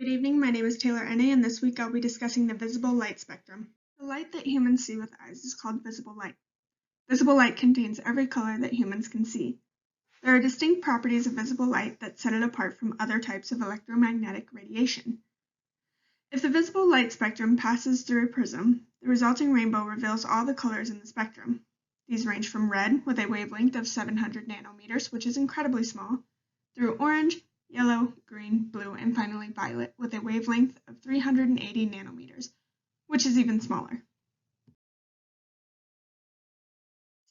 Good evening, my name is Taylor Enne, and this week I'll be discussing the visible light spectrum. The light that humans see with eyes is called visible light. Visible light contains every color that humans can see. There are distinct properties of visible light that set it apart from other types of electromagnetic radiation. If the visible light spectrum passes through a prism, the resulting rainbow reveals all the colors in the spectrum. These range from red, with a wavelength of 700 nanometers, which is incredibly small, through orange, yellow, green, blue, and finally violet with a wavelength of 380 nanometers, which is even smaller.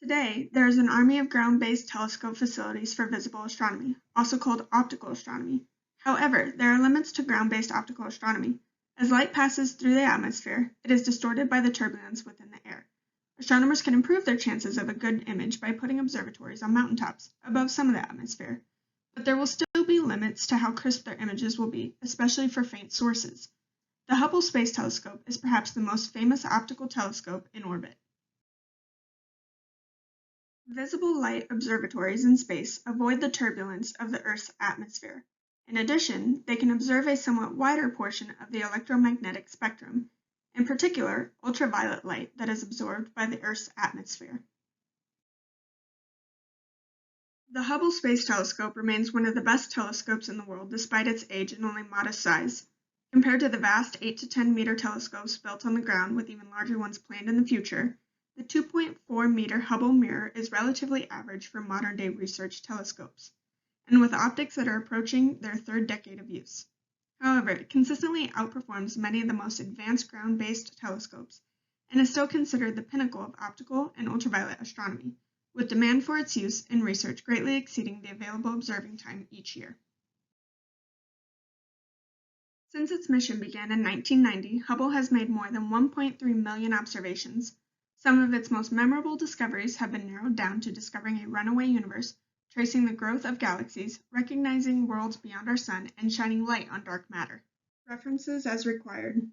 Today, there is an army of ground-based telescope facilities for visible astronomy, also called optical astronomy. However, there are limits to ground-based optical astronomy. As light passes through the atmosphere, it is distorted by the turbulence within the air. Astronomers can improve their chances of a good image by putting observatories on mountaintops, above some of the atmosphere. But there will still be limits to how crisp their images will be, especially for faint sources. The Hubble Space Telescope is perhaps the most famous optical telescope in orbit. Visible light observatories in space avoid the turbulence of the Earth's atmosphere. In addition, they can observe a somewhat wider portion of the electromagnetic spectrum, in particular, ultraviolet light that is absorbed by the Earth's atmosphere. The Hubble Space Telescope remains one of the best telescopes in the world despite its age and only modest size. Compared to the vast 8 to 10 meter telescopes built on the ground with even larger ones planned in the future, the 2.4 meter Hubble mirror is relatively average for modern day research telescopes, and with optics that are approaching their third decade of use. However, it consistently outperforms many of the most advanced ground-based telescopes and is still considered the pinnacle of optical and ultraviolet astronomy, with demand for its use in research greatly exceeding the available observing time each year. Since its mission began in 1990, Hubble has made more than 1.3 million observations. Some of its most memorable discoveries have been narrowed down to discovering a runaway universe, tracing the growth of galaxies, recognizing worlds beyond our sun, and shining light on dark matter. References as required.